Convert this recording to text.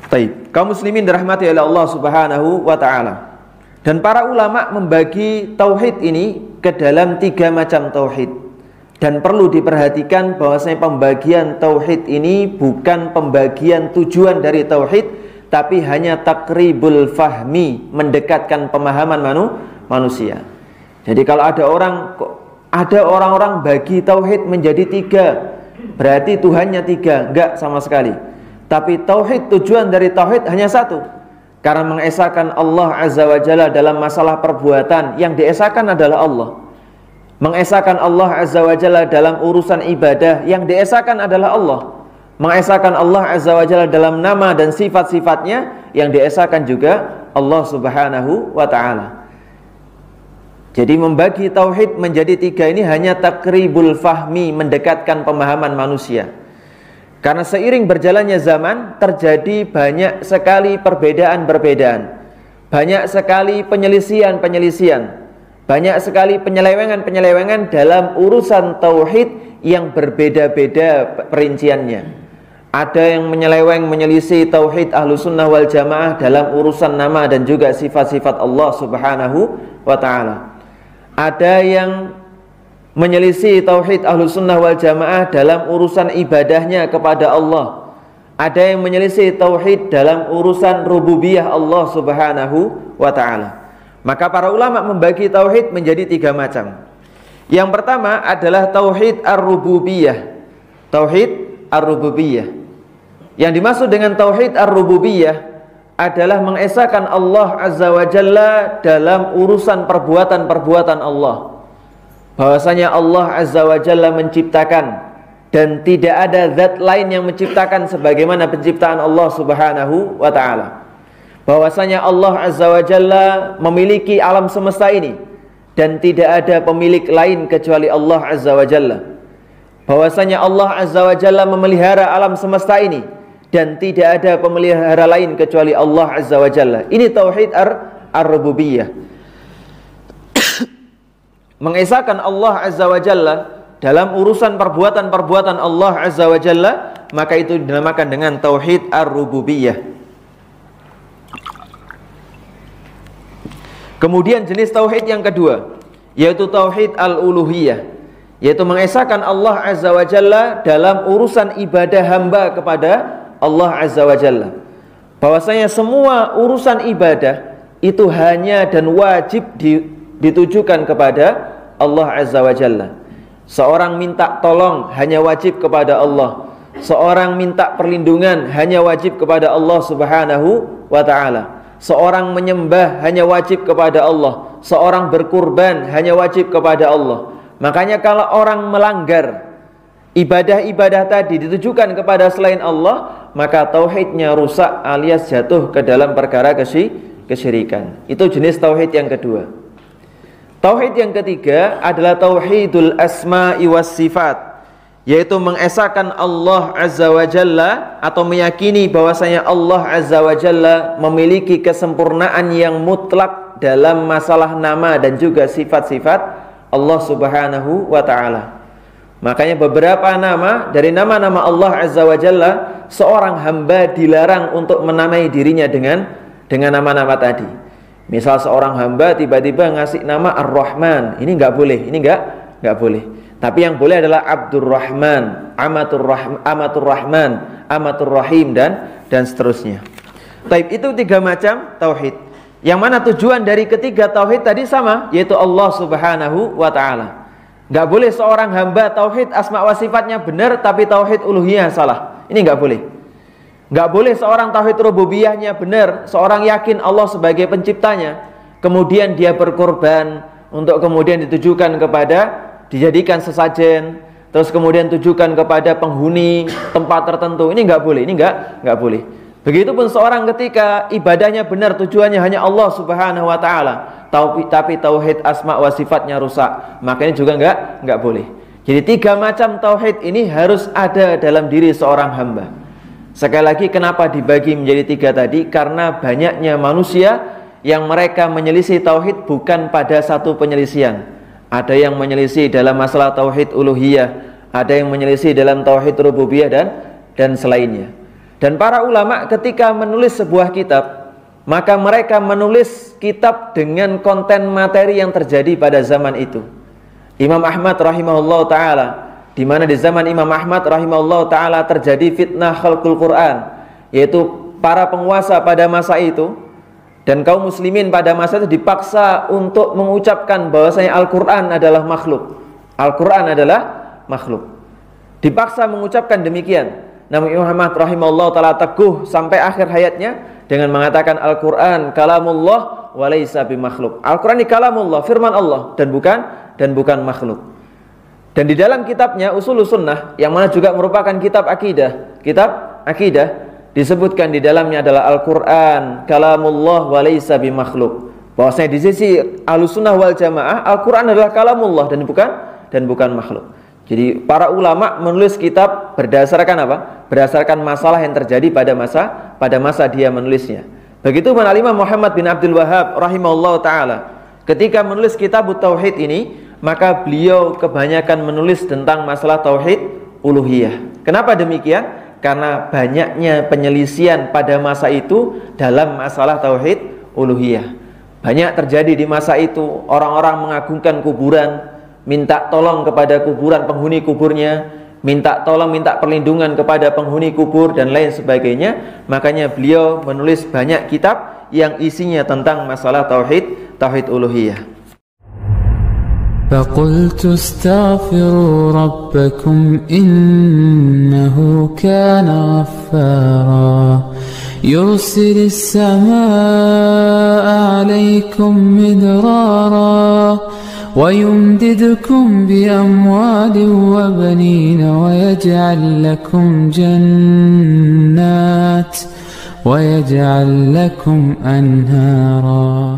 Baik, kaum muslimin dirahmati oleh Allah Subhanahu wa taala. Dan para ulama membagi tauhid ini ke dalam 3 macam tauhid. Dan perlu diperhatikan bahwasanya pembagian tauhid ini bukan pembagian tujuan dari tauhid, tapi hanya takribul fahmi, mendekatkan pemahaman manusia. Jadi kalau ada orang-orang bagi tauhid menjadi 3, berarti Tuhannya 3, enggak sama sekali. Tapi tauhid, tujuan dari tauhid hanya 1, karena mengesahkan Allah Azza wa Jalla dalam masalah perbuatan. Yang diesahkan adalah Allah. Mengesahkan Allah Azza wa Jalla dalam urusan ibadah, yang diesahkan adalah Allah. Mengesahkan Allah Azza wa Jalla dalam nama dan sifat-sifatnya, yang diesahkan juga Allah Subhanahu wa ta'ala. Jadi membagi tauhid menjadi 3 ini hanya takribul fahmi, mendekatkan pemahaman manusia. Karena seiring berjalannya zaman terjadi banyak sekali perbedaan-perbedaan, banyak sekali penyelisihan-penyelisihan, banyak sekali penyelewengan-penyelewengan dalam urusan tauhid yang berbeda-beda perinciannya. Ada yang menyelisih tauhid Ahlussunnah wal Jamaah dalam urusan nama dan juga sifat-sifat Allah Subhanahu wa ta'ala. Ada yang menyelisih tauhid Ahlussunnah wal Jamaah dalam urusan ibadahnya kepada Allah. Ada yang menyelisih tauhid dalam urusan rububiyah Allah Subhanahu wa ta'ala. Maka para ulama membagi tauhid menjadi 3 macam. Yang pertama adalah tauhid ar-rububiyah. Tauhid ar-rububiyah. Yang dimaksud dengan tauhid ar-rububiyah adalah mengesahkan Allah Azza wa Jalla dalam urusan perbuatan-perbuatan Allah. Bahwasanya Allah Azza wa Jalla menciptakan dan tidak ada zat lain yang menciptakan sebagaimana penciptaan Allah Subhanahu wa ta'ala. Bahwasanya Allah Azza wa Jalla memiliki alam semesta ini dan tidak ada pemilik lain kecuali Allah Azza wa Jalla. Bahwasanya Allah Azza wa Jalla memelihara alam semesta ini dan tidak ada pemelihara lain kecuali Allah Azza wa Jalla. Ini tauhid ar-rububiyah. Mengesahkan Allah Azza wa Jalla dalam urusan perbuatan-perbuatan Allah Azza wa Jalla, maka itu dinamakan dengan tauhid ar-rububiyah. Kemudian jenis tauhid yang kedua, yaitu tauhid al-uluhiyah, yaitu mengesahkan Allah Azza wa Jalla dalam urusan ibadah hamba kepada Allah Azza wa Jalla. Bahwasanya semua urusan ibadah itu hanya dan wajib ditujukan kepada Allah Azza wa Jalla. Seorang minta tolong hanya wajib kepada Allah. Seorang minta perlindungan hanya wajib kepada Allah Subhanahu wa ta'ala. Seorang menyembah hanya wajib kepada Allah. Seorang berkurban hanya wajib kepada Allah. Makanya kalau orang melanggar ibadah-ibadah tadi ditujukan kepada selain Allah, maka tauhidnya rusak alias jatuh ke dalam perkara kesyirikan. Itu jenis tauhid yang kedua. Tauhid yang ketiga adalah tauhidul asma'i was sifat, yaitu mengesahkan Allah Azza wa Jalla atau meyakini bahwasanya Allah Azza wa Jalla memiliki kesempurnaan yang mutlak dalam masalah nama dan juga sifat-sifat Allah Subhanahu wa ta'ala. Makanya beberapa nama dari nama-nama Allah Azza wa Jalla, seorang hamba dilarang untuk menamai dirinya dengan nama-nama tadi. Misal seorang hamba tiba-tiba ngasih nama Ar-Rahman, ini enggak boleh, ini enggak boleh. Tapi yang boleh adalah Abdurrahman, Amatur Rahman, Amatur Rahim dan seterusnya. Taib, itu 3 macam tauhid. Yang mana tujuan dari ketiga tauhid tadi sama, yaitu Allah Subhanahu wa ta'ala. Enggak boleh seorang hamba tauhid asma wa sifatnya benar tapi tauhid uluhiyah salah. Ini enggak boleh. Enggak boleh seorang tauhid rububiyahnya benar, seorang yakin Allah sebagai penciptanya, kemudian dia berkorban untuk kemudian ditujukan kepada, dijadikan sesajen, terus kemudian tujukan kepada penghuni tempat tertentu. Ini enggak boleh, ini enggak boleh. Begitupun seorang ketika ibadahnya benar, tujuannya hanya Allah Subhanahu wa ta'ala, tapi tauhid asma wa sifatnya rusak, maka ini juga enggak boleh. Jadi 3 macam tauhid ini harus ada dalam diri seorang hamba. Sekali lagi, kenapa dibagi menjadi 3 tadi? Karena banyaknya manusia yang mereka menyelisih tauhid bukan pada satu penyelisihan. Ada yang menyelisih dalam masalah tauhid uluhiyah, ada yang menyelisih dalam tauhid rububiyah dan selainnya. Dan para ulama ketika menulis sebuah kitab, maka mereka menulis kitab dengan konten materi yang terjadi pada zaman itu. Imam Ahmad rahimahullah ta'ala, di mana di zaman Imam Ahmad rahimahullah ta'ala terjadi fitnah khalqul Quran, yaitu para penguasa pada masa itu dan kaum muslimin pada masa itu dipaksa untuk mengucapkan bahwasanya Al-Quran adalah makhluk. Al-Quran adalah makhluk. Dipaksa mengucapkan demikian. Namun Imam Ahmad rahimahullah ta'ala teguh sampai akhir hayatnya dengan mengatakan Al-Quran kalamullah wa laysa bimakhluk. Al-Quran ini kalamullah, firman Allah, dan bukan makhluk. Dan di dalam kitabnya Ushulus Sunnah, yang mana juga merupakan kitab akidah, disebutkan di dalamnya adalah Al-Quran kalamullah wa laysa bimakhluk. Bahwasanya di sisi Ahlussunnah wal Jamaah, Al-Quran adalah kalamullah dan bukan makhluk. Jadi para ulama menulis kitab berdasarkan apa? Berdasarkan masalah yang terjadi pada masa dia menulisnya. Begitu pun Al-Imam Muhammad bin Abdul Wahhab rahimahullah ta'ala, ketika menulis kitab Tauhid ini, maka beliau kebanyakan menulis tentang masalah Tauhid Uluhiyah. Kenapa demikian? Karena banyaknya penyelisihan pada masa itu dalam masalah Tauhid Uluhiyah. Banyak terjadi di masa itu, orang-orang mengagungkan kuburan, minta tolong kepada kuburan penghuni kuburnya, minta perlindungan kepada penghuni kubur dan lain sebagainya. Makanya beliau menulis banyak kitab yang isinya tentang masalah tauhid uluhiyah. فقلت استغفروا ربكم إنه كان غفارا يرسل السماء عليكم مدرارا ويمددكم بأموال وبنين ويجعل لكم جنات ويجعل لكم أنهارا.